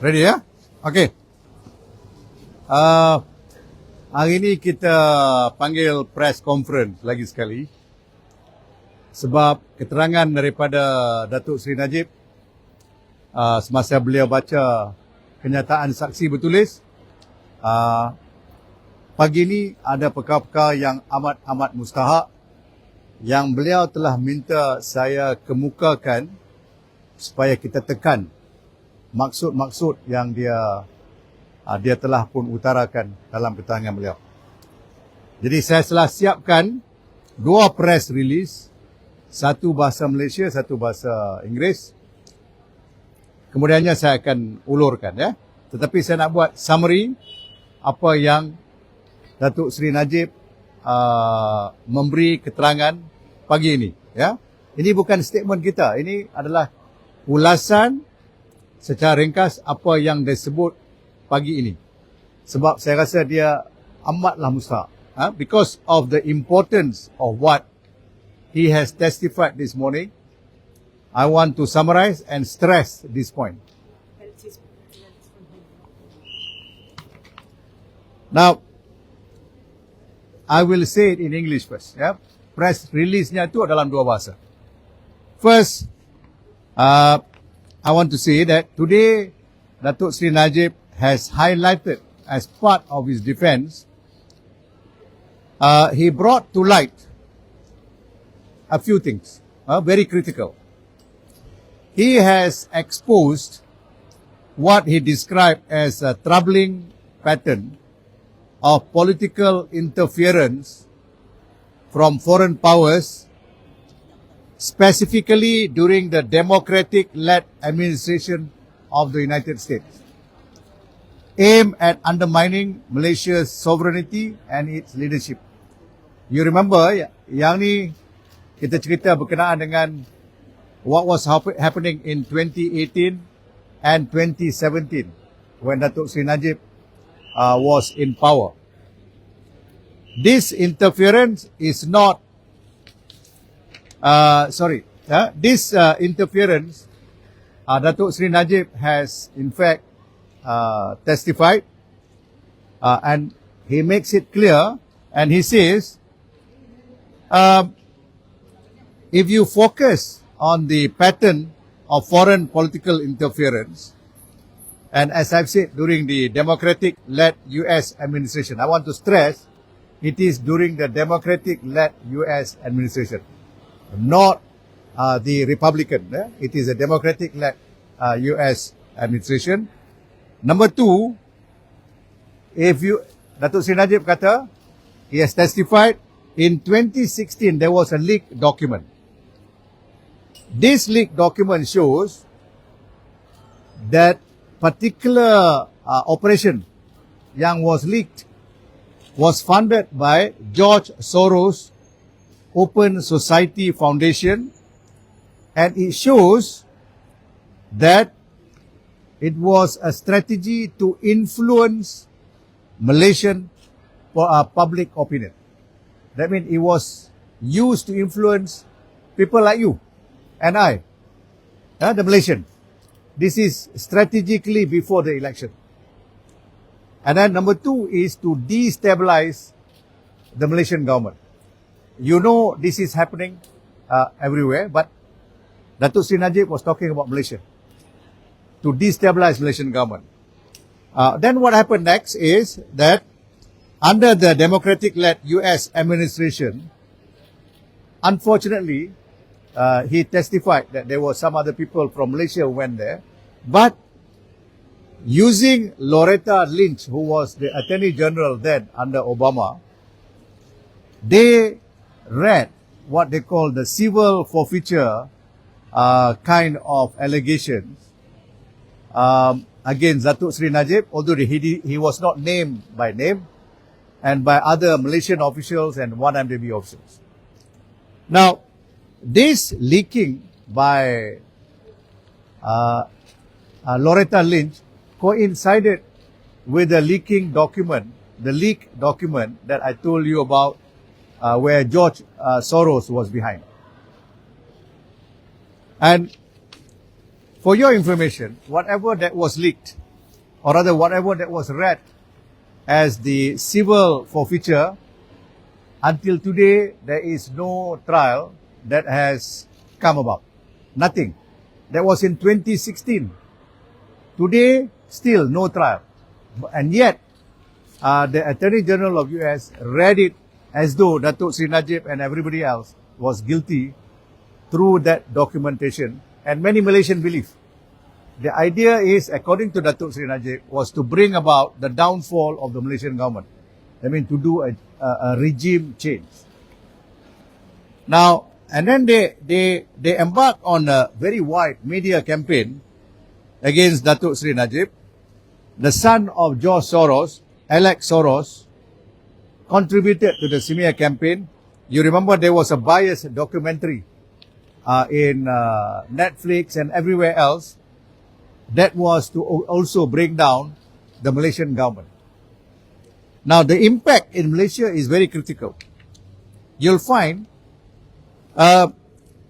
Ready ya? Okay. Hari ini kita panggil press conference lagi sekali sebab keterangan daripada Datuk Seri Najib semasa beliau baca kenyataan saksi bertulis, pagi ini ada perkara-perkara yang amat mustahak yang beliau telah minta saya kemukakan supaya kita tekan maksud-maksud yang dia telah pun utarakan dalam keterangan beliau. Jadi saya telah siapkan dua press release, satu bahasa Malaysia, satu bahasa Inggeris. Kemudiannya saya akan ulurkan ya. Tetapi saya nak buat summary apa yang Datuk Seri Najib memberi keterangan pagi ini ya. Ini bukan statement kita, ini adalah ulasan secara ringkas apa yang disebut pagi ini. Sebab saya rasa dia amatlah mustahak. Because of the importance of what he has testified this morning, I want to summarize and stress this point. Now, I will say it in English first. Yeah? Press release-nya itu dalam dua bahasa. First, I want to say that today, Datuk Seri Najib has highlighted as part of his defense, he brought to light a few things, very critical. He has exposed what he described as a troubling pattern of political interference from foreign powers, specifically during the democratic-led administration of the United States, aimed at undermining Malaysia's sovereignty and its leadership. You remember, yang ni kita cerita berkenaan dengan what was happening in 2018 and 2017 when Datuk Seri Najib was in power. This interference is not, this interference, Datuk Seri Najib has in fact testified, and he makes it clear, and he says, if you focus on the pattern of foreign political interference, and as I've said, during the democratic-led US administration, I want to stress, it is during the democratic-led US administration, not the Republican. It is a democratic-led US administration. Number two, Datuk Seri Najib kata, he has testified, in 2016 there was a leaked document. This leaked document shows that particular operation yang was leaked was funded by George Soros Open Society Foundation, and it shows that it was a strategy to influence Malaysian public opinion. That means it was used to influence people like you and I, the Malaysian. This is strategically before the election. And then number two is to destabilize the Malaysian government. You know this is happening everywhere, but Datuk Seri Najib was talking about Malaysia, to destabilize Malaysian government. Then what happened next is that under the democratic-led US administration, unfortunately, he testified that there were some other people from Malaysia who went there, but using Loretta Lynch, who was the Attorney General then under Obama, they read what they call the civil forfeiture kind of allegations against Datuk Seri Najib, although he was not named by name, and by other Malaysian officials and 1MDB officials. Now, this leaking by Loretta Lynch coincided with the leaked document that I told you about, where George Soros was behind. And for your information, whatever that was leaked or rather whatever that was read as the civil forfeiture, until today there is no trial that has come about. Nothing. That was in 2016. Today, still no trial. And yet, the Attorney General of US read it as though Datuk Sri Najib and everybody else was guilty through that documentation, and many Malaysians believe. The idea is, according to Datuk Sri Najib, was to bring about the downfall of the Malaysian government. I mean, to do a regime change. Now, and then they embark on a very wide media campaign against Datuk Sri Najib. The son of George Soros, Alex Soros, contributed to the smear campaign. You remember there was a biased documentary in Netflix and everywhere else that was to also bring down the Malaysian government. Now, the impact in Malaysia is very critical. You'll find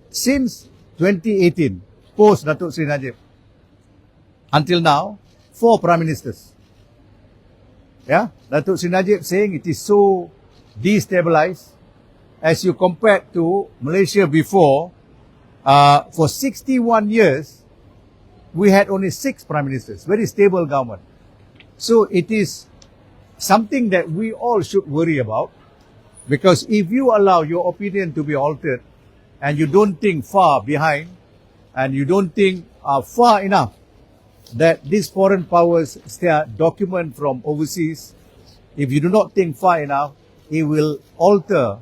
since 2018, post Datuk Sri Najib, until now, 4 prime ministers. Yeah, Datuk Sri Najib saying it is so destabilized as you compare to Malaysia before. For 61 years, we had only 6 prime ministers, very stable government. So it is something that we all should worry about, because if you allow your opinion to be altered and you don't think far behind and you don't think far enough that these foreign powers document from overseas, if you do not think far enough, it will alter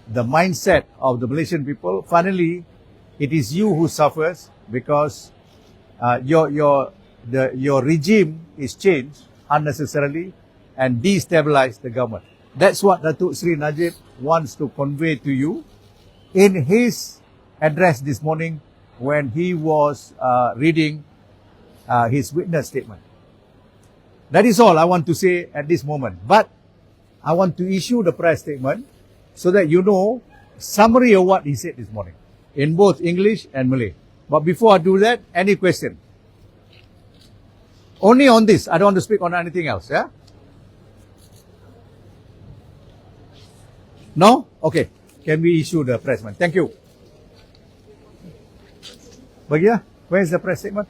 the mindset of the Malaysian people. Finally, it is you who suffers, because your regime is changed unnecessarily and destabilize the government. That's what Datuk Sri Najib wants to convey to you in his address this morning when he was reading his witness statement. That is all I want to say at this moment. But I want to issue the press statement so that you know summary of what he said this morning in both English and Malay. But before I do that, any question? Only on this. I don't want to speak on anything else. Yeah? No? Okay. Can we issue the press statement? Thank you. Bagia, where is the press statement?